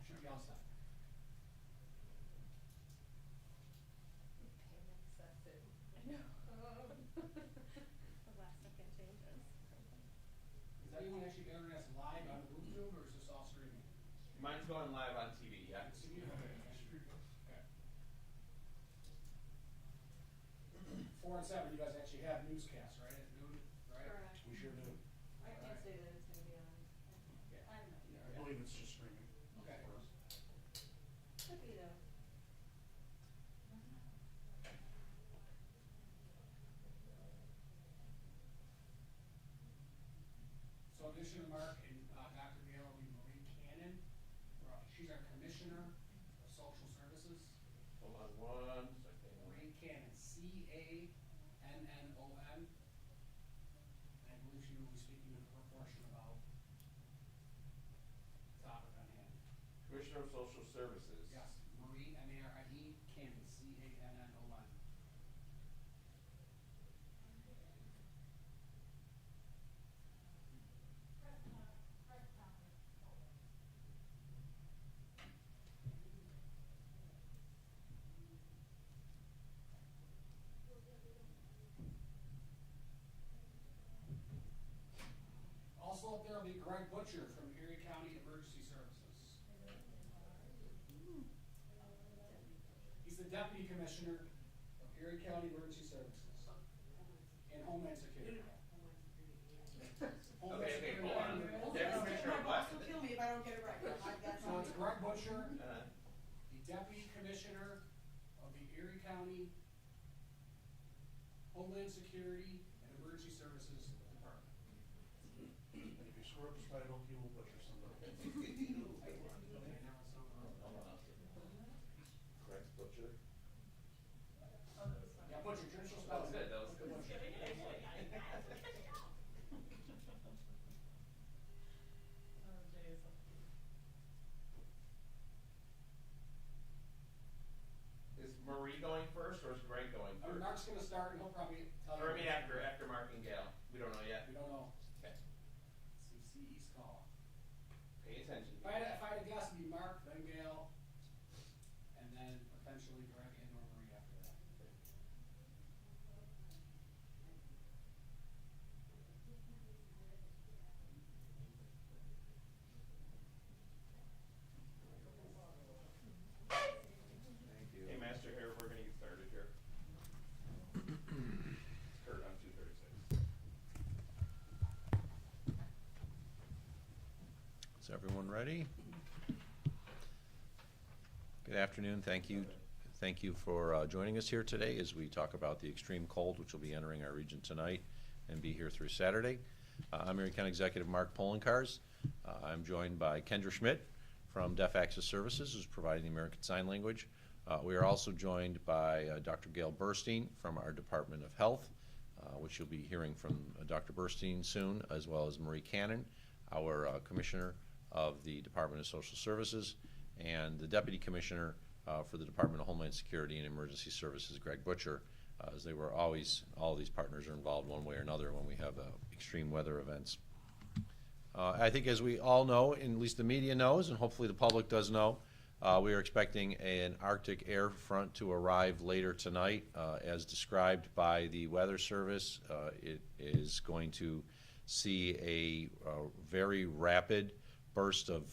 Should be all set. I know. The last second changes. Is anyone actually airing us live on YouTube, or is this all streaming? Mine's going live on TV, yeah. Okay. 4 and 7, you guys actually have newscasts, right, at noon, right? Correct. We sure do. I can't say that it's gonna be on. Yeah. I don't know. Yeah, I believe it's just streaming. Okay. For us. Could be though. So in addition to Mark and Dr. Gail will be Marie Cannon. She's our Commissioner of Social Services. Hold on one second. Marie Cannon, C-A-N-N-O-N. I believe she will be speaking with her portion about the topic on hand. Commissioner of Social Services. Yes, Marie, M-A-R-I-E, Cannon, C-A-N-N-O-N. Also up there will be Greg Butcher from Erie County Emergency Services. He's the Deputy Commissioner of Erie County Emergency Services and Homeland Security. Homeland Okay, Security. hold on. Deputy Commissioner of what? Don't kill me if I don't get it right. So it's Greg Butcher, Uh, the Deputy Commissioner of the Erie County Homeland Security and Emergency Services Department. And if you screw up his title, he will butcher somebody. Greg Butcher. Yeah, Butcher, traditional That spelling. was good, that was good. Butcher. Is Marie going first or is Greg going first? Mark's gonna start and he'll probably tell you. Or I mean after Mark and Gail. We don't know yet. We don't know. Okay. CCE's call. Pay attention. If I had to guess, it'd be Mark, then Gail, and then potentially Greg and or Marie after that. Thank you. Hey, Master, here, we're gonna get started here. Kurt on 236. Is everyone ready? Good afternoon. Thank you. Thank you for joining us here today as we talk about the extreme cold, which will be entering our region tonight and be here through Saturday. I'm Erie County Executive Mark Poloncarz. I'm joined by Kendra Schmidt from Deaf Access Services, who's providing the American Sign Language. We are also joined by Dr. Gail Burstein from our Department of Health, which you'll be hearing from Dr. Burstein soon, as well as Marie Cannon, our Commissioner of the Department of Social Services, and the Deputy Commissioner for the Department of Homeland Security and Emergency Services, Greg Butcher, as they were always, all these partners are involved one way or another when we have extreme weather events. I think as we all know, and at least the media knows, and hopefully the public does know, we are expecting an Arctic air front to arrive later tonight. As described by the Weather Service, it is going to see a very rapid burst of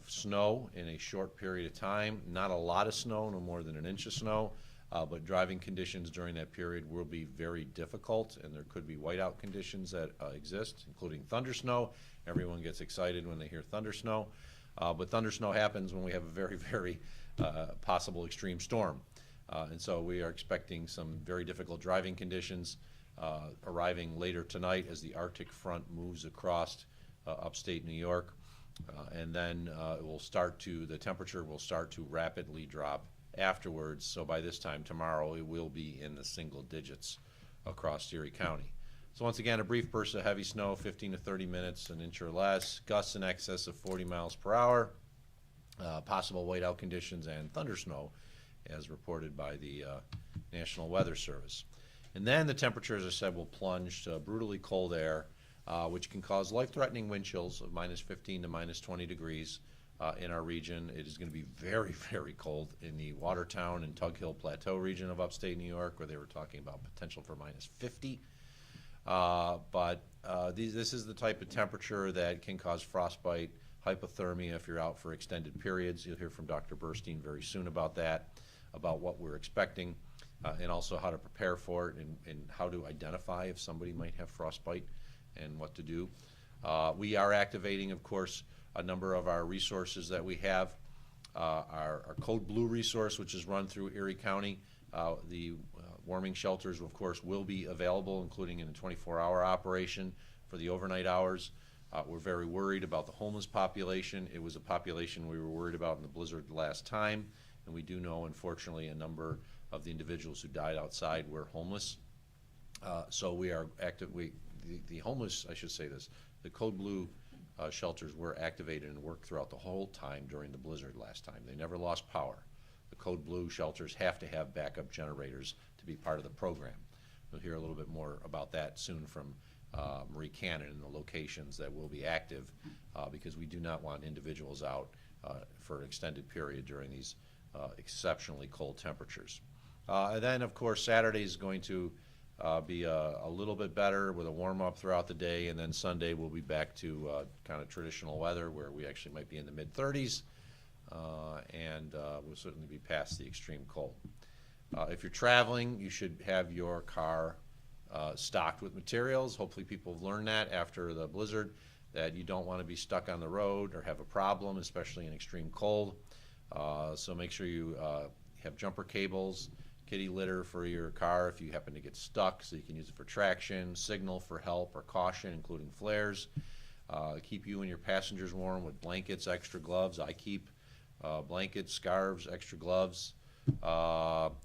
snow in a short period of time. Not a lot of snow, no more than an inch of snow, but driving conditions during that period will be very difficult, and there could be whiteout conditions that exist, including thunder snow. Everyone gets excited when they hear thunder snow, but thunder snow happens when we have a very, very possible extreme storm. And so we are expecting some very difficult driving conditions arriving later tonight as the Arctic front moves across upstate New York. And then the temperature will start to rapidly drop afterwards. So by this time tomorrow, it will be in the single digits across Erie County. So once again, a brief burst of heavy snow, 15 to 30 minutes, an inch or less, gusts in excess of 40 miles per hour, possible whiteout conditions, and thunder snow, as reported by the National Weather Service. And then the temperature, as I said, will plunge to brutally cold air, which can cause life-threatening wind chills of -15 to -20 degrees, in our region. It is going to be very, very cold in the Watertown and Tug Hill Plateau region of upstate New York, where they were talking about potential for -50. This is the type of temperature that can cause frostbite, hypothermia if you're out for extended periods. You'll hear from Dr. Burstein very soon about that, about what we're expecting, and also how to prepare for it and how to identify if somebody might have frostbite and what to do. We are activating, of course, a number of our resources that we have. Our Code Blue resource, which is run through Erie County. The warming shelters, of course, will be available, including in a 24-hour operation for the overnight hours. We're very worried about the homeless population. It was a population we were worried about in the blizzard last time, and we do know, unfortunately, a number of the individuals who died outside were homeless. So we are active. The homeless, I should say this, the Code Blue shelters were activated and worked throughout the whole time during the blizzard last time. They never lost power. The Code Blue shelters have to have backup generators to be part of the program. We'll hear a little bit more about that soon from Marie Cannon and the locations that will be active, because we do not want individuals out for an extended period during these exceptionally cold temperatures. And then, of course, Saturday is going to be a little bit better with a warm-up throughout the day, and then Sunday we'll be back to kind of traditional weather where we actually might be in the mid-30s, and we'll certainly be past the extreme cold. If you're traveling, you should have your car stocked with materials. Hopefully people have learned that after the blizzard, that you don't want to be stuck on the road or have a problem, especially in extreme cold. So make sure you have jumper cables, kitty litter for your car if you happen to get stuck, so you can use it for traction, signal for help or caution, including flares. Keep you and your passengers warm with blankets, extra gloves. I keep blankets, scarves, extra gloves,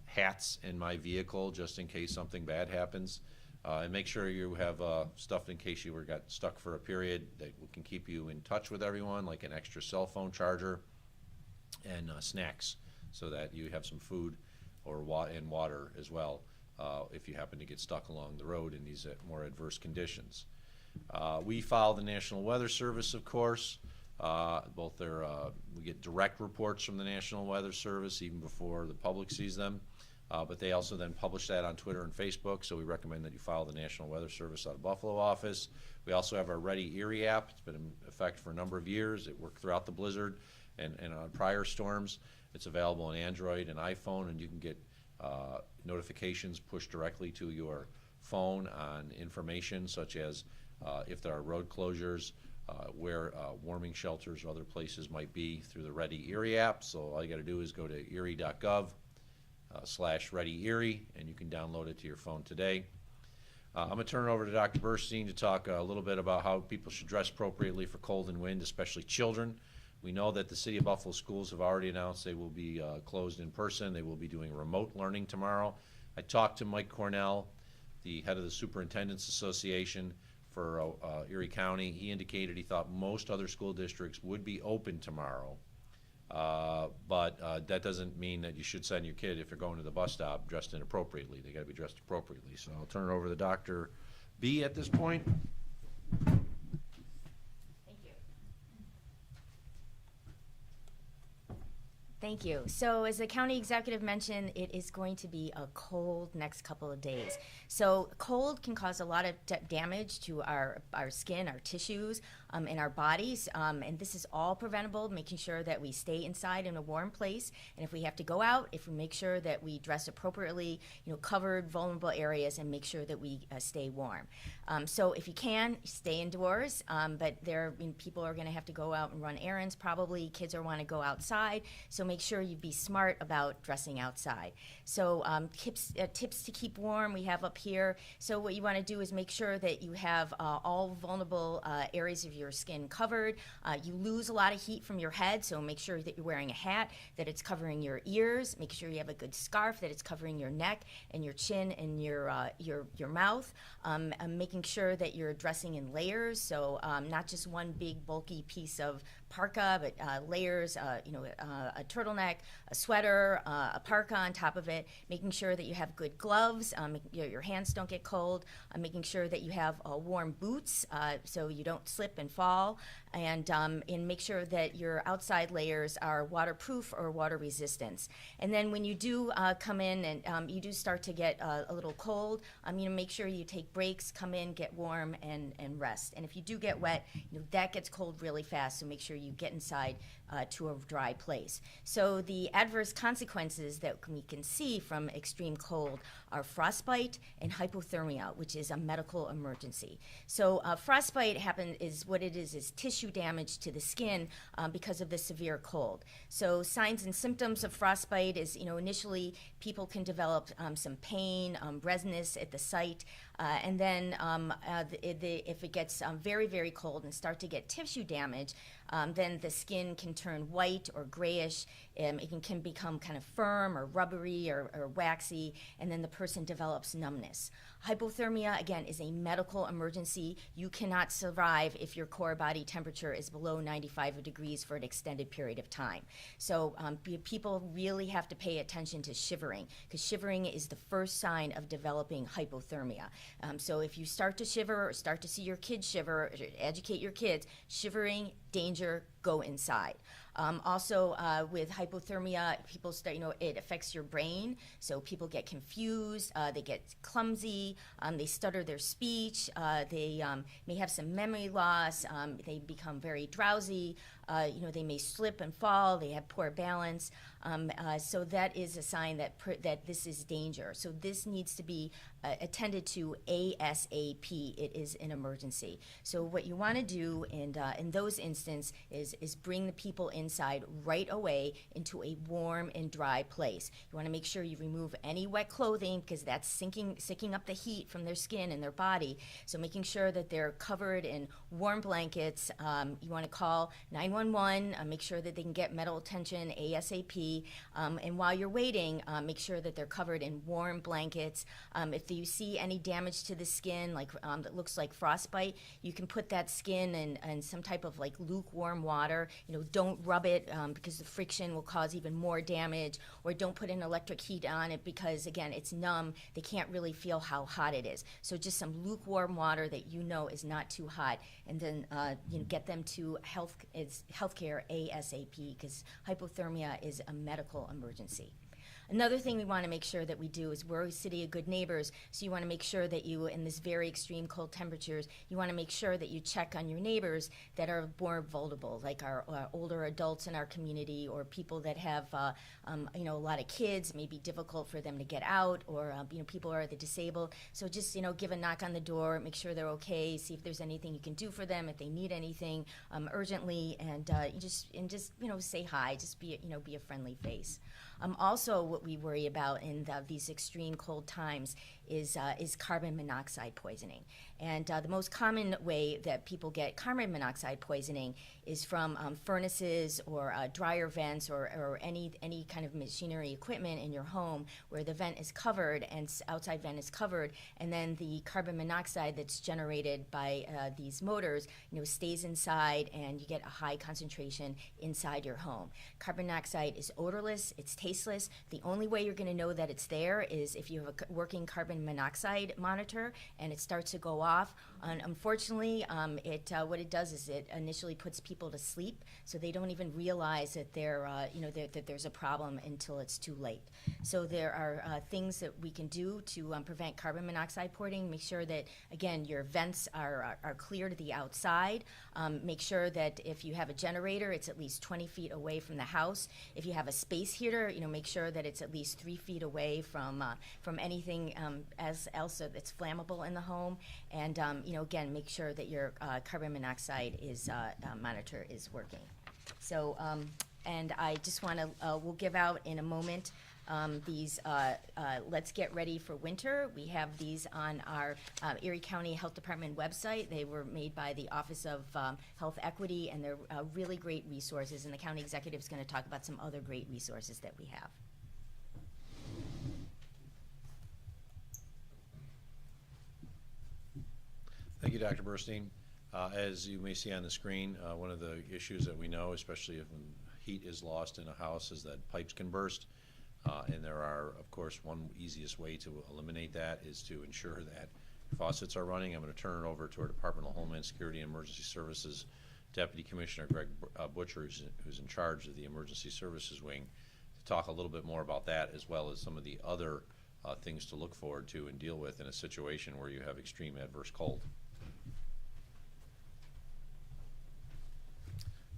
hats in my vehicle just in case something bad happens. And make sure you have stuff in case you got stuck for a period that can keep you in touch with everyone, like an extra cell phone charger and snacks, so that you have some food or water as well if you happen to get stuck along the road in these more adverse conditions. We follow the National Weather Service, of course. We get direct reports from the National Weather Service even before the public sees them. But they also then publish that on Twitter and Facebook, so we recommend that you follow the National Weather Service out of Buffalo office. We also have our Ready Erie app. It's been in effect for a number of years. It worked throughout the blizzard and on prior storms. It's available on Android and iPhone, and you can get notifications pushed directly to your phone on information such as if there are road closures, where warming shelters or other places might be through the Ready Erie app. So all you got to do is go to erie.gov/Ready Erie, and you can download it to your phone today. I'm going to turn it over to Dr. Burstein to talk a little bit about how people should dress appropriately for cold and wind, especially children. We know that the City of Buffalo schools have already announced they will be closed in person. They will be doing remote learning tomorrow. I talked to Mike Cornell, the head of the Superintendent's Association for Erie County. He indicated he thought most other school districts would be open tomorrow. But that doesn't mean that you should send your kid, if you're going to the bus stop, dressed inappropriately. They got to be dressed appropriately. So I'll turn it over to Dr. B at this point. Thank you. So as the county executive mentioned, it is going to be a cold next couple of days. So cold can cause a lot of damage to our skin, our tissues, in our bodies. And this is all preventable, making sure that we stay inside in a warm place. And if we have to go out, if we make sure that we dress appropriately, covered vulnerable areas, and make sure that we stay warm. So if you can, stay indoors. But people are going to have to go out and run errands probably. Kids are want to go outside. So make sure you be smart about dressing outside. So tips to keep warm we have up here. So what you want to do is make sure that you have all vulnerable areas of your skin covered. You lose a lot of heat from your head, so make sure that you're wearing a hat, that it's covering your ears. Make sure you have a good scarf, that it's covering your neck and your chin and your mouth. Making sure that you're dressing in layers, so not just one big bulky piece of parka, but layers, a turtleneck, a sweater, a parka on top of it, making sure that you have good gloves, your hands don't get cold, making sure that you have warm boots so you don't slip and and fall, and make sure that your outside layers are waterproof or water resistant. And then when you do come in and you do start to get a little cold, make sure you take breaks, come in, get warm, and rest. And if you do get wet, that gets cold really fast, so make sure you get inside to a dry place. So the adverse consequences that we can see from extreme cold are frostbite and hypothermia, which is a medical emergency. So frostbite is tissue damage to the skin because of the severe cold. So signs and symptoms of frostbite is, initially people can develop some pain, redness at the site, and then if it gets very, very cold and start to get tissue damage, then the skin can turn white or grayish. It can become kind of firm or rubbery or waxy, and then the person develops numbness. Hypothermia, again, is a medical emergency. You cannot survive if your core body temperature is below 95 degrees for an extended period of time. So people really have to pay attention to shivering, because shivering is the first sign of developing hypothermia. So if you start to shiver or start to see your kids shiver, or educate your kids, shivering, danger, go inside. Also, with hypothermia, people start, it affects your brain, so people get confused, they get clumsy, they stutter their speech, they may have some memory loss, they become very drowsy, they may slip and fall, they have poor balance. So that is a sign that this is danger. So this needs to be attended to ASAP. It is an emergency. So what you want to do in those instances is bring the people inside right away into a warm and dry place. You want to make sure you remove any wet clothing, because that's sinking up the heat from their skin and their body. So making sure that they're covered in warm blankets. You want to call 911, make sure that they can get medical attention ASAP. And while you're waiting, make sure that they're covered in warm blankets. If you see any damage to the skin, like that looks like frostbite, you can put that skin in some type of like lukewarm water. Don't rub it because the friction will cause even more damage, or don't put an electric heat on it because, again, it's numb. They can't really feel how hot it is. So just some lukewarm water that is not too hot, and then get them to healthcare ASAP, because hypothermia is a medical emergency. Another thing we want to make sure that we do is we're a city of good neighbors, so you want to make sure that you, in this very extreme cold temperatures, you want to make sure that you check on your neighbors that are more vulnerable, like our older adults in our community, or people that have a lot of kids. It may be difficult for them to get out, or people are the disabled. So just give a knock on the door, make sure they're okay, see if there's anything you can do for them, if they need anything urgently, and just say hi, just be a friendly face. Also, what we worry about in these extreme cold times is carbon monoxide poisoning. And the most common way that people get carbon monoxide poisoning is from furnaces or dryer vents, or any kind of machinery equipment in your home where the vent is covered and outside vent is covered, and then the carbon monoxide that's generated by these motors stays inside, and you get a high concentration inside your home. Carbon monoxide is odorless, it's tasteless. The only way you're going to know that it's there is if you have a working carbon monoxide monitor and it starts to go off. And unfortunately, what it does is it initially puts people to sleep, so they don't even realize that that there's a problem until it's too late. So there are things that we can do to prevent carbon monoxide poisoning. Make sure that, again, your vents are clear to the outside. Make sure that if you have a generator, it's at least 20 feet away from the house. If you have a space heater, make sure that it's at least 3 feet away from anything else that's flammable in the home. And again, make sure that your carbon monoxide monitor is working. So, and I just want to, we'll give out in a moment these Let's Get Ready for Winter. We have these on our Erie County Health Department website. They were made by the Office of Health Equity, and they're really great resources, and the county executive is going to talk about some other great resources that we have. Thank you, Dr. Burstein. As you may see on the screen, one of the issues that we know, especially if heat is lost in a house, is that pipes can burst. And there are, of course, one easiest way to eliminate that is to ensure that faucets are running. I'm going to turn it over to our Department of Homeland Security and Emergency Services Deputy Commissioner Greg Butcher, who's in charge of the Emergency Services Wing, to talk a little bit more about that, as well as some of the other things to look forward to and deal with in a situation where you have extreme adverse cold.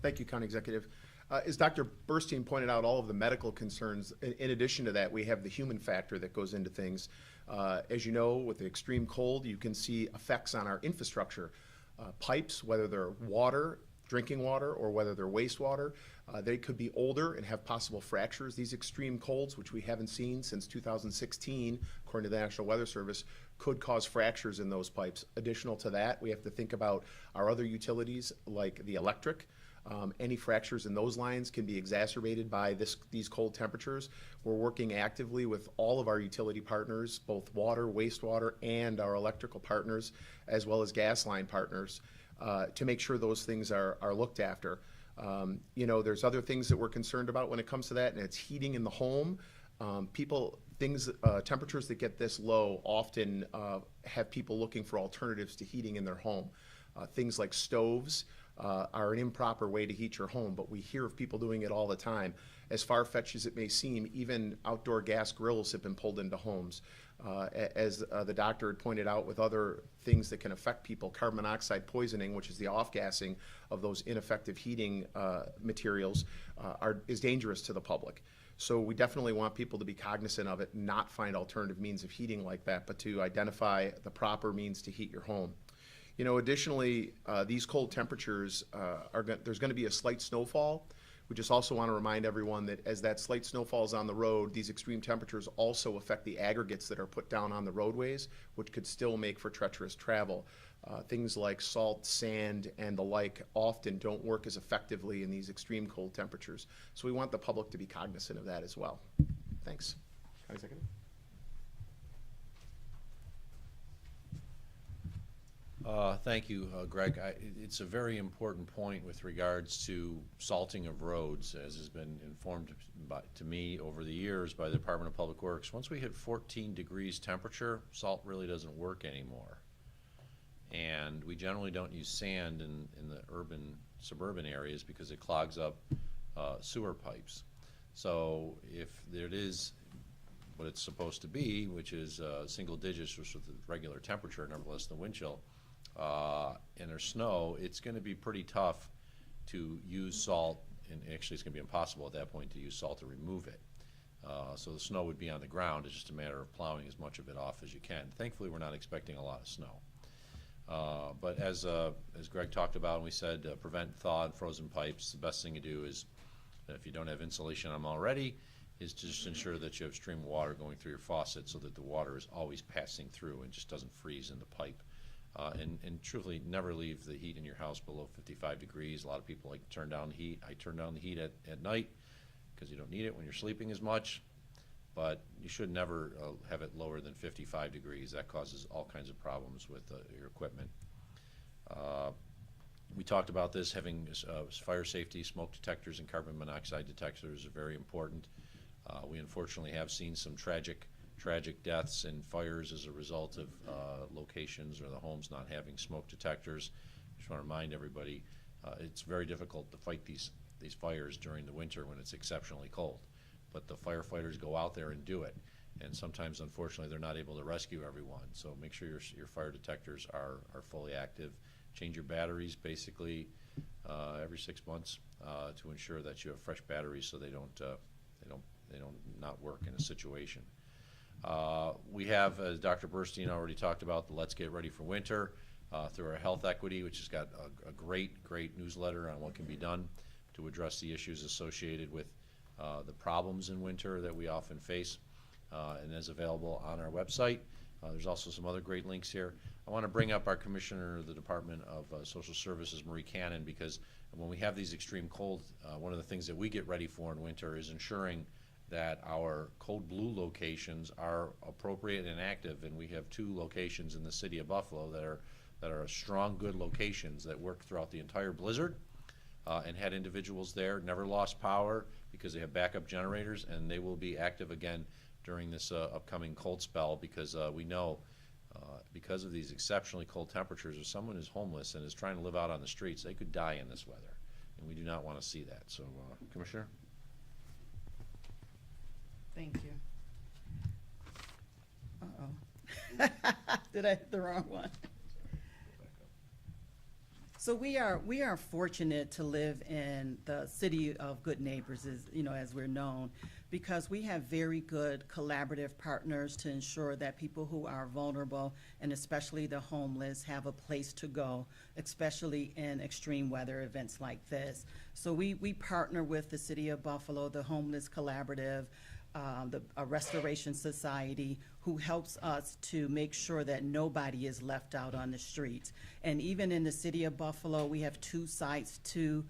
Thank you, County Executive. As Dr. Burstein pointed out, all of the medical concerns, in addition to that, we have the human factor that goes into things. As you know, with the extreme cold, you can see effects on our infrastructure. Pipes, whether they're water, drinking water, or whether they're wastewater, they could be older and have possible fractures. These extreme colds, which we haven't seen since 2016, according to the National Weather Service, could cause fractures in those pipes. Additional to that, we have to think about our other utilities like the electric. Any fractures in those lines can be exacerbated by these cold temperatures. We're working actively with all of our utility partners, both water, wastewater, and our electrical partners, as well as gas line partners, to make sure those things are looked after. You know, there's other things that we're concerned about when it comes to that, and it's heating in the home. Temperatures that get this low often have people looking for alternatives to heating in their home. Things like stoves are an improper way to heat your home, but we hear of people doing it all the time. As far-fetched as it may seem, even outdoor gas grills have been pulled into homes. As the doctor had pointed out, with other things that can affect people, carbon monoxide poisoning, which is the off-gassing of those ineffective heating materials, is dangerous to the public. So we definitely want people to be cognizant of it, not find alternative means of heating like that, but to identify the proper means to heat your home. You know, additionally, these cold temperatures, there's going to be a slight snowfall. We just also want to remind everyone that as that slight snowfall is on the road, these extreme temperatures also affect the aggregates that are put down on the roadways, which could still make for treacherous travel. Things like salt, sand, and the like often don't work as effectively in these extreme cold temperatures. So we want the public to be cognizant of that as well. Thanks. County Executive? Thank you, Greg. It's a very important point with regards to salting of roads, as has been informed to me over the years by the Department of Public Works. Once we hit 14 degrees temperature, salt really doesn't work anymore. And we generally don't use sand in the urban, suburban areas because it clogs up sewer pipes. So if it is what it's supposed to be, which is single digits, which is the regular temperature, nevertheless the wind chill, and there's snow, it's going to be pretty tough to use salt, and actually it's going to be impossible at that point to use salt to remove it. So the snow would be on the ground. It's just a matter of plowing as much of it off as you can. Thankfully, we're not expecting a lot of snow. But as Greg talked about, and we said, prevent thaw and frozen pipes. The best thing to do is, if you don't have insulation on them already, is to just ensure that you have stream of water going through your faucet so that the water is always passing through and just doesn't freeze in the pipe. And truthfully, never leave the heat in your house below 55 degrees. A lot of people like to turn down the heat. I turn down the heat at night because you don't need it when you're sleeping as much. But you should never have it lower than 55 degrees. That causes all kinds of problems with your equipment. We talked about this, having fire safety, smoke detectors, and carbon monoxide detectors are very important. We unfortunately have seen some tragic deaths and fires as a result of locations or the homes not having smoke detectors. Just want to remind everybody, it's very difficult to fight these fires during the winter when it's exceptionally cold. But the firefighters go out there and do it. And sometimes, unfortunately, they're not able to rescue everyone. So make sure your fire detectors are fully active. Change your batteries basically every 6 months to ensure that you have fresh batteries so they don't not work in a situation. We have, as Dr. Burstein already talked about, the Let's Get Ready for Winter through our Health Equity, which has got a great newsletter on what can be done to address the issues associated with the problems in winter that we often face, and is available on our website. There's also some other great links here. I want to bring up our Commissioner of the Department of Social Services, Marie Cannon, because when we have these extreme cold, one of the things that we get ready for in winter is ensuring that our code blue locations are appropriate and active, and we have 2 locations in the city of Buffalo that are strong, good locations that work throughout the entire blizzard, and had individuals there, never lost power because they have backup generators, and they will be active again during this upcoming cold spell because we know Because of these exceptionally cold temperatures, if someone is homeless and is trying to live out on the streets, they could die in this weather, and we do not want to see that. So, Commissioner? Thank you. Uh-oh. Did I hit the wrong one? So we are fortunate to live in the city of good neighbors, as we're known, because we have very good collaborative partners to ensure that people who are vulnerable, and especially the homeless, have a place to go, especially in extreme weather events like this. So we partner with the City of Buffalo, the Homeless Collaborative, the Restoration Society, who helps us to make sure that nobody is left out on the streets. And even in the City of Buffalo, we have 2 sites, 2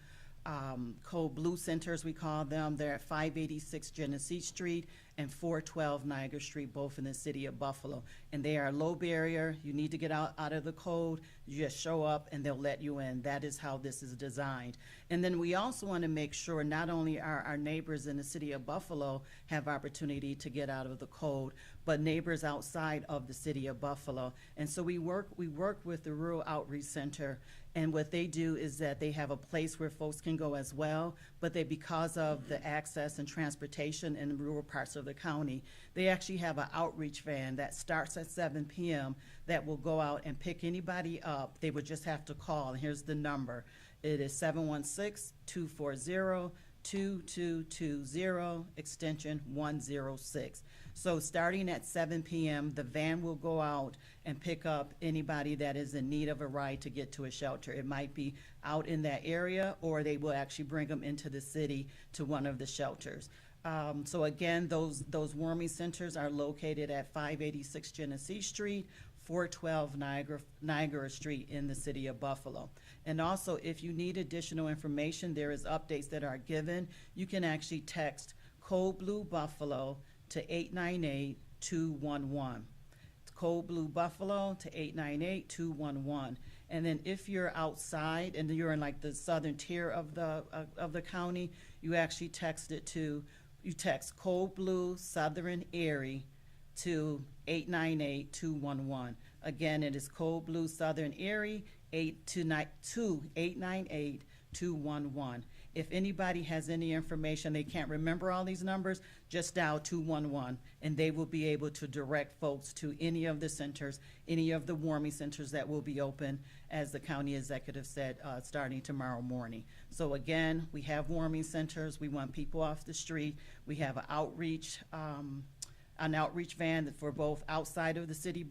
Cold Blue Centers, we call them. They're at 586 Genesee Street and 412 Niagara Street, both in the City of Buffalo. And they are low barrier. You need to get out of the cold. You just show up and they'll let you in. That is how this is designed. And then we also want to make sure not only our neighbors in the City of Buffalo have opportunity to get out of the cold, but neighbors outside of the City of Buffalo. And so we work with the Rural Outreach Center, and what they do is that they have a place where folks can go as well, but because of the access and transportation in the rural parts of the county, they actually have an outreach van that starts at 7 p.m. that will go out and pick anybody up. They would just have to call, and here's the number. It is 716-240-2220, extension 106. So starting at 7 p.m., the van will go out and pick up anybody that is in need of a ride to get to a shelter. It might be out in that area, or they will actually bring them into the city to one of the shelters. So again, those warming centers are located at 586 Genesee Street, 412 Niagara Street in the City of Buffalo. And also, if you need additional information, there is updates that are given. You can actually text Cold Blue Buffalo to 898-211. It's Cold Blue Buffalo to 898-211. And then if you're outside and you're in like the southern tier of the county, you actually text Cold Blue Southern Erie to 898-211. Again, it is Cold Blue Southern Erie 898-211. If anybody has any information, they can't remember all these numbers, just dial 211, and they will be able to direct folks to any of the centers, any of the warming centers that will be open, as the county executive said, starting tomorrow morning. So again, we have warming centers. We want people off the street. We have an outreach van for both outside of the city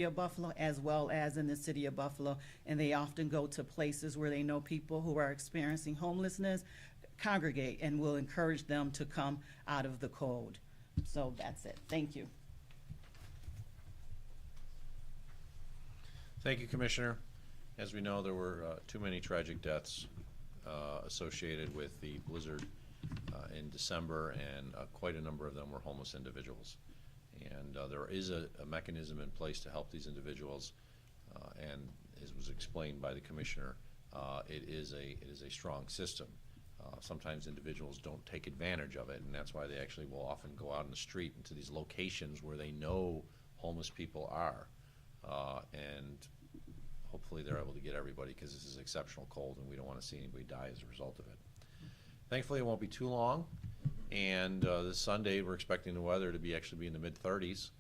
of Buffalo as well as in the City of Buffalo. And they often go to places where they know people who are experiencing homelessness, congregate, and will encourage them to come out of the cold. So that's it. Thank you. Thank you, Commissioner. As we know, there were too many tragic deaths associated with the blizzard in December, and quite a number of them were homeless individuals. And there is a mechanism in place to help these individuals, and as was explained by the Commissioner, it is a strong system. Sometimes individuals don't take advantage of it, and that's why they actually will often go out in the street into these locations where they know homeless people are, and hopefully they're able to get everybody, because this is exceptional cold and we don't want to see anybody die as a result of it. Thankfully, it won't be too long, and this Sunday we're expecting the weather to actually be in the mid-30s,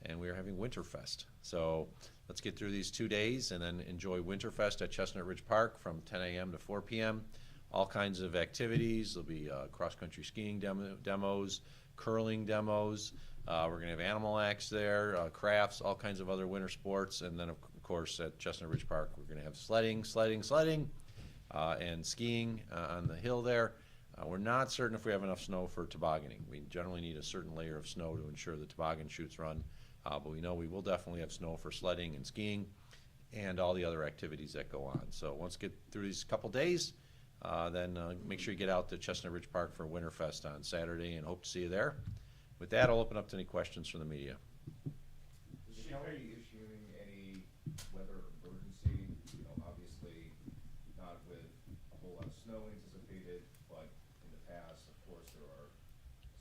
and we are having Winterfest. So let's get through these 2 days and then enjoy Winterfest at Chestnut Ridge Park from 10 a.m. to 4 p.m. All kinds of activities. There'll be cross-country skiing demos, curling demos. We're going to have animal acts there, crafts, all kinds of other winter sports, and then of course at Chestnut Ridge Park we're going to have sledding, and skiing on the hill there. We're not certain if we have enough snow for tobogganing. We generally need a certain layer of snow to ensure the toboggan chutes run, but we know we will definitely have snow for sledding and skiing and all the other activities that go on. So once we get through these couple days, then make sure you get out to Chestnut Ridge Park for Winterfest on Saturday, and hope to see you there. With that, I'll open up to any questions from the media. Is the county issuing any weather emergency? You know, obviously not with a whole lot of snow anticipated, but in the past, of course, there are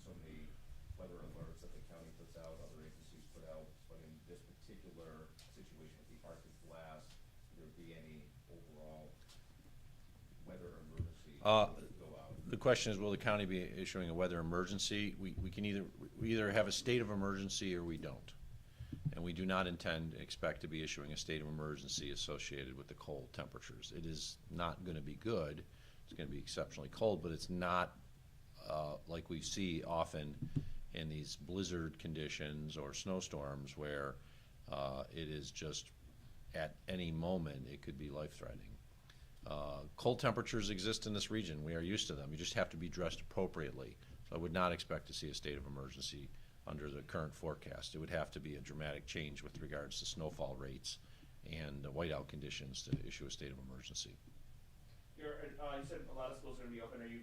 so many weather alerts that the county puts out, other agencies put out, but in this particular situation with the Arctic blast, would there be any overall weather emergency to go out? The question is, will the county be issuing a weather emergency? We can either have a state of emergency or we don't. And we do not expect to be issuing a state of emergency associated with the cold temperatures. It is not going to be good. It's going to be exceptionally cold, but it's not like we see often in these blizzard conditions or snowstorms where it is just at any moment it could be life-threatening. Cold temperatures exist in this region. We are used to them. You just have to be dressed appropriately. So I would not expect to see a state of emergency under the current forecast. It would have to be a dramatic change with regards to snowfall rates and whiteout conditions to issue a state of emergency. You said a lot of schools are going to be open. Do you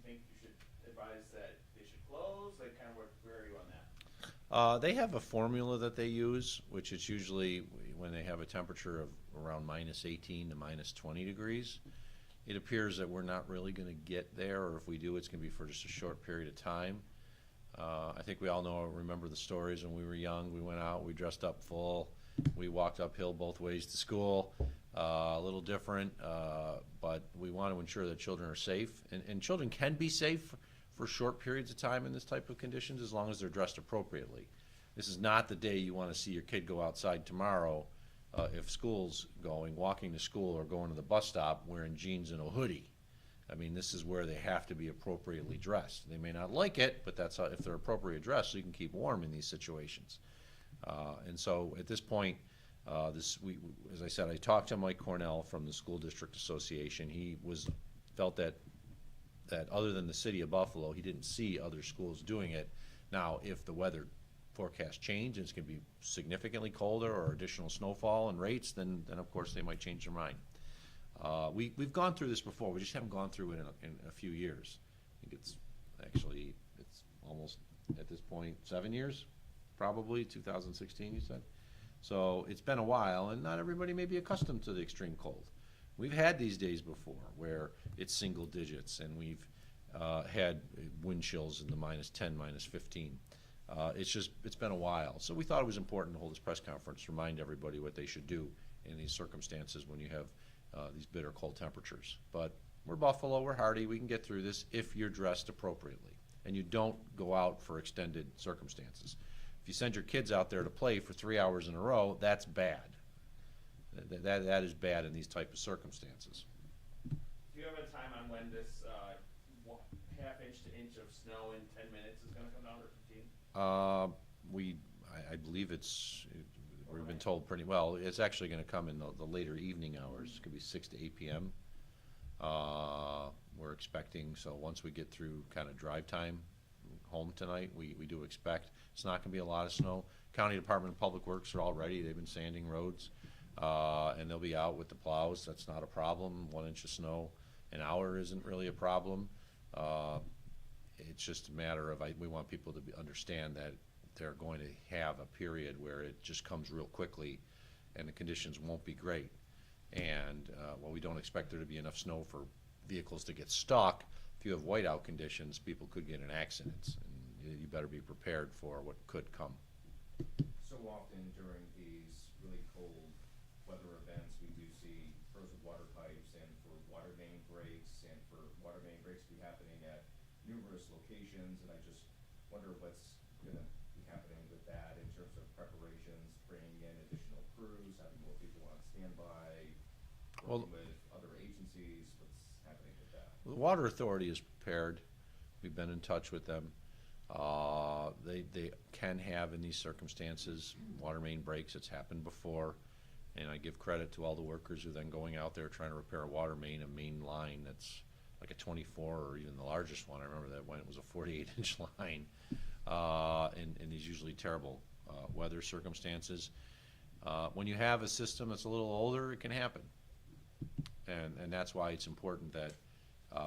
think you should advise that they should close? Like, kind of where are you on that? They have a formula that they use, which is usually when they have a temperature of around -18 to -20 degrees. It appears that we're not really going to get there, or if we do, it's going to be for just a short period of time. I think we all remember the stories when we were young. We went out, we dressed up full, we walked uphill both ways to school. A little different, but we want to ensure that children are safe. And children can be safe for short periods of time in this type of conditions as long as they're dressed appropriately. This is not the day you want to see your kid go outside tomorrow if school's going, walking to school or going to the bus stop wearing jeans and a hoodie. I mean, this is where they have to be appropriately dressed. They may not like it, but that's how, if they're appropriately dressed, so you can keep warm in these situations. And so at this point, as I said, I talked to Mike Cornell from the School District Association. He felt that other than the city of Buffalo, he didn't see other schools doing it. Now, if the weather forecast change and it's going to be significantly colder or additional snowfall and rates, then of course they might change their mind. We've gone through this before. We just haven't gone through it in a few years. I think it's almost at this point 7 years, probably 2016. You said. So it's been a while, and not everybody may be accustomed to the extreme cold. We've had these days before where it's single digits, and we've had wind chills in the -10, -15. It's been a while. So we thought it was important to hold this press conference, remind everybody what they should do in these circumstances when you have these bitter cold temperatures. But we're Buffalo, we're hardy, we can get through this if you're dressed appropriately, and you don't go out for extended circumstances. If you send your kids out there to play for 3 hours in a row, that's bad. That is bad in these type of circumstances. Do you have a time on when this half-inch to inch of snow in 10 minutes is going to come down, or 15? I believe we've been told pretty well. It's actually going to come in the later evening hours. It could be 6 to 8 p.m. We're expecting, so once we get through kind of drive time home tonight, we do expect it's not going to be a lot of snow. County Department of Public Works are all ready. They've been sanding roads, and they'll be out with the plows. That's not a problem. 1 inch of snow an hour isn't really a problem. It's just a matter of we want people to understand that they're going to have a period where it just comes real quickly, and the conditions won't be great. And while we don't expect there to be enough snow for vehicles to get stuck, if you have whiteout conditions, people could get in accidents, and you better be prepared for what could come. So often during these really cold weather events, we do see frozen water pipes, and for water main breaks, be happening at numerous locations, and I just wonder what's going to be happening with that in terms of preparations, bringing in additional crews, having more people on standby, working with other agencies. What's happening with that? The Water Authority is prepared. We've been in touch with them. They can have, in these circumstances, water main breaks. It's happened before, and I give credit to all the workers who are then going out there trying to repair a water main, a main line that's like a 24, or even the largest one. I remember that when it was a 48-inch line, in these usually terrible weather circumstances. When you have a system that's a little older, it can happen, and that's why it's important that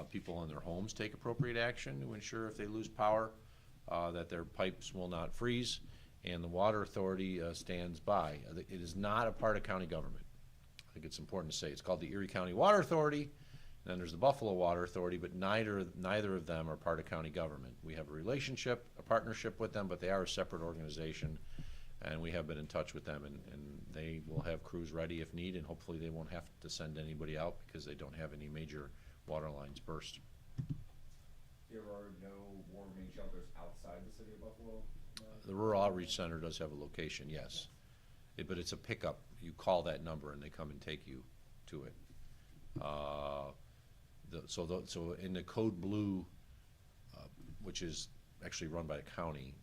people in their homes take appropriate action to ensure if they lose power, that their pipes will not freeze, and the Water Authority stands by. It is not a part of county government. I think it's important to say. It's called the Erie County Water Authority, and then there's the Buffalo Water Authority, but neither of them are part of county government. We have a relationship, a partnership with them, but they are a separate organization. And we have been in touch with them, and they will have crews ready if need, and hopefully they won't have to send anybody out because they don't have any major water lines burst. There are no warming shelters outside the city of Buffalo? The Rural Outreach Center does have a location, yes. But it's a pickup. You call that number and they come and take you to it. So in the Code Blue, which is actually run by the county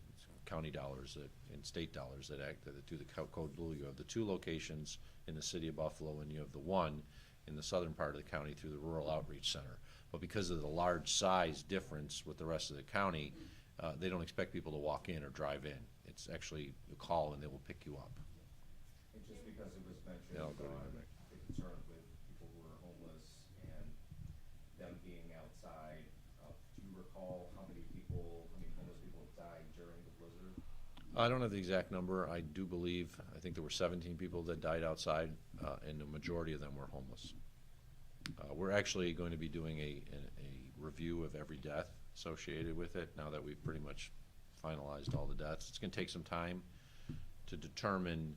dollars and state dollars that do the Code Blue, you have the 2 locations in the city of Buffalo, and you have the 1 in the southern part of the county through the Rural Outreach Center. But because of the large size difference with the rest of the county, they don't expect people to walk in or drive in. It's actually a call and they will pick you up. And just because it was mentioned, Yeah, I'll go to the next. the concern with people who are homeless and them being outside, do you recall how many homeless people died during the blizzard? I don't have the exact number. I think there were 17 people that died outside, and the majority of them were homeless. We're actually going to be doing a review of every death associated with it now that we've pretty much finalized all the deaths. It's going to take some time to determine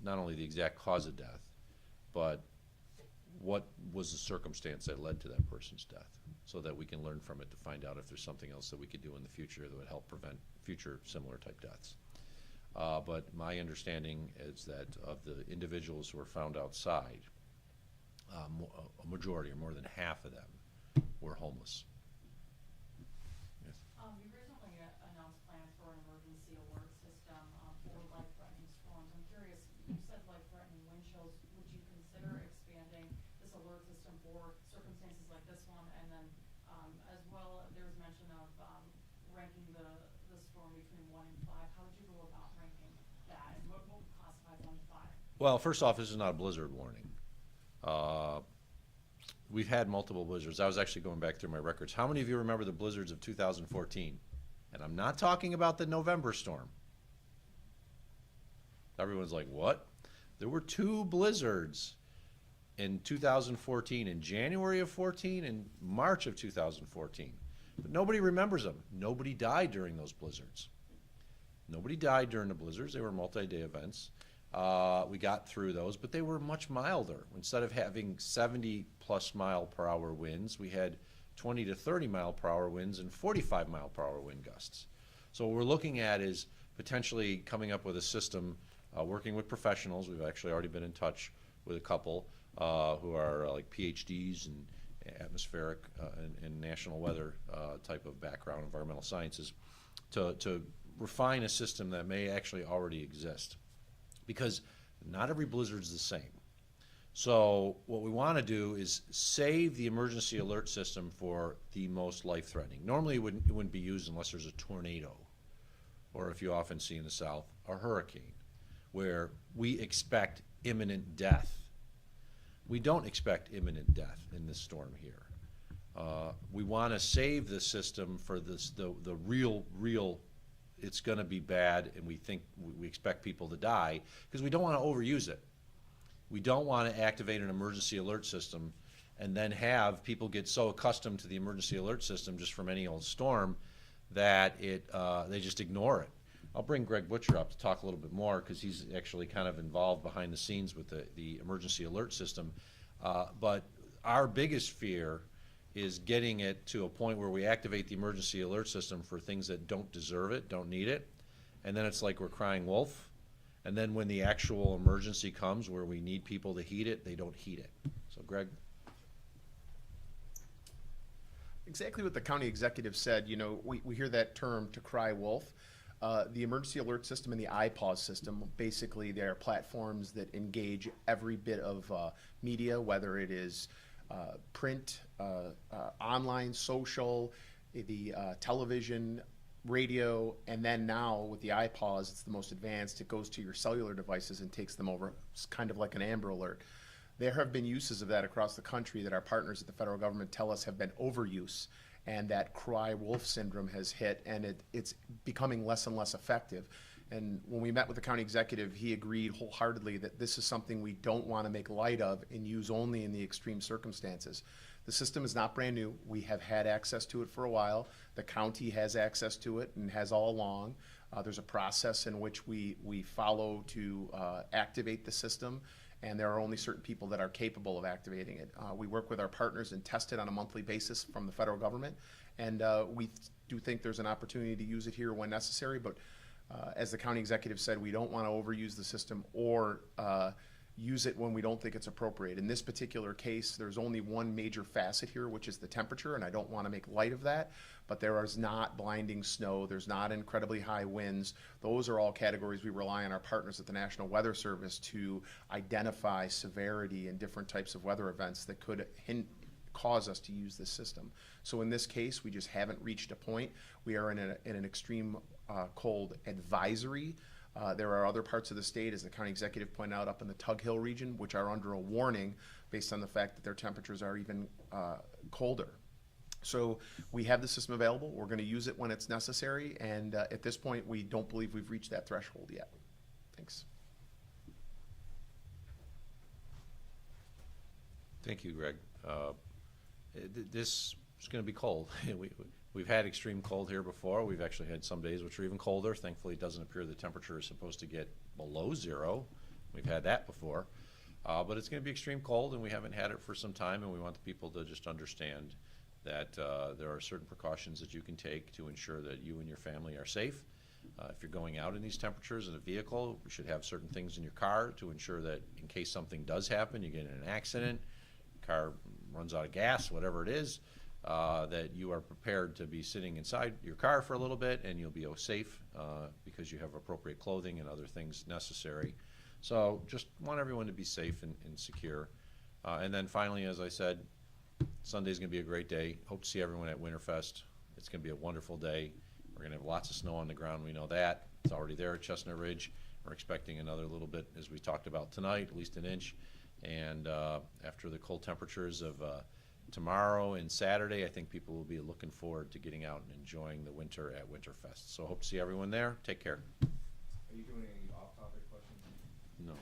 not only the exact cause of death, but what was the circumstance that led to that person's death, so that we can learn from it to find out if there's something else that we could do in the future that would help prevent future similar type deaths. But my understanding is that of the individuals who were found outside, a majority or more than half of them were homeless. Yes. You recently announced plans for an emergency alert system for life-threatening storms. I'm curious, you said life-threatening wind chills. Would you consider expanding this alert system for circumstances like this one? And then as well, there was mention of ranking the storm between 1 and 5. How would you go about ranking that? And what would classify 1 to 5? Well, first off, this is not a blizzard warning. We've had multiple blizzards. I was actually going back through my records. How many of you remember the blizzards of 2014? And I'm not talking about the November storm. Everyone's like, what? There were 2 blizzards in 2014, in January of 14 and March of 2014. But nobody remembers them. Nobody died during those blizzards. Nobody died during the blizzards. They were multi-day events. We got through those, but they were much milder. Instead of having 70+ mile per hour winds, we had 20 to 30 mile per hour winds and 45 mile per hour wind gusts. So what we're looking at is potentially coming up with a system, working with professionals. We've actually already been in touch with a couple who are like PhDs in atmospheric and national weather type of background, environmental sciences, to refine a system that may actually already exist. Because not every blizzard is the same. So what we want to do is save the emergency alert system for the most life-threatening. Normally it wouldn't be used unless there's a tornado, or if you often see in the South, a hurricane, where we expect imminent death. We don't expect imminent death in this storm here. We want to save the system for the real it's going to be bad, and we expect people to die, because we don't want to overuse it. We don't want to activate an emergency alert system and then have people get so accustomed to the emergency alert system just from any old storm that they just ignore it. I'll bring Greg Butcher up to talk a little bit more, because he's actually kind of involved behind the scenes with the emergency alert system. But our biggest fear is getting it to a point where we activate the emergency alert system for things that don't deserve it, don't need it, and then it's like we're crying wolf, and then when the actual emergency comes where we need people to heat it, they don't heat it. So Greg? Exactly what the county executive said. You know, we hear that term, to cry wolf. The emergency alert system and the iPause system, basically they are platforms that engage every bit of media, whether it is print, online, social, the television, radio, and then now with the iPause, it's the most advanced. It goes to your cellular devices and takes them over. It's kind of like an Amber Alert. There have been uses of that across the country that our partners at the federal government tell us have been overuse, and that cry wolf syndrome has hit, and it's becoming less and less effective. And when we met with the county executive, he agreed wholeheartedly that this is something we don't want to make light of and use only in the extreme circumstances. The system is not brand new. We have had access to it for a while. The county has access to it and has all along. There's a process in which we follow to activate the system, and there are only certain people that are capable of activating it. We work with our partners and test it on a monthly basis from the federal government, and we do think there's an opportunity to use it here when necessary, but as the county executive said, we don't want to overuse the system or use it when we don't think it's appropriate. In this particular case, there's only one major facet here, which is the temperature, and I don't want to make light of that, but there is not blinding snow, there's not incredibly high winds. Those are all categories we rely on our partners at the National Weather Service to identify severity and different types of weather events that could cause us to use this system. So in this case, we just haven't reached a point. We are in an extreme cold advisory. There are other parts of the state, as the county executive pointed out, up in the Tug Hill region, which are under a warning based on the fact that their temperatures are even colder. So we have the system available. We're going to use it when it's necessary, and at this point, we don't believe we've reached that threshold yet. Thanks. Thank you, Greg. This is going to be cold. We've had extreme cold here before. We've actually had some days which are even colder. Thankfully, it doesn't appear the temperature is supposed to get below 0. We've had that before. But it's going to be extreme cold, and we haven't had it for some time, and we want the people to just understand that there are certain precautions that you can take to ensure that you and your family are safe. If you're going out in these temperatures in a vehicle, you should have certain things in your car to ensure that in case something does happen, you get in an accident, car runs out of gas, whatever it is, that you are prepared to be sitting inside your car for a little bit and you'll be safe because you have appropriate clothing and other things necessary. So just want everyone to be safe and secure. And then finally, as I said, Sunday's going to be a great day. Hope to see everyone at Winterfest. It's going to be a wonderful day. We're going to have lots of snow on the ground. We know that. It's already there at Chestnut Ridge. We're expecting another little bit, as we talked about tonight, at least an inch. And after the cold temperatures of tomorrow and Saturday, I think people will be looking forward to getting out and enjoying the winter at Winterfest. So hope to see everyone there. Take care. Are you doing any off-topic questions? No.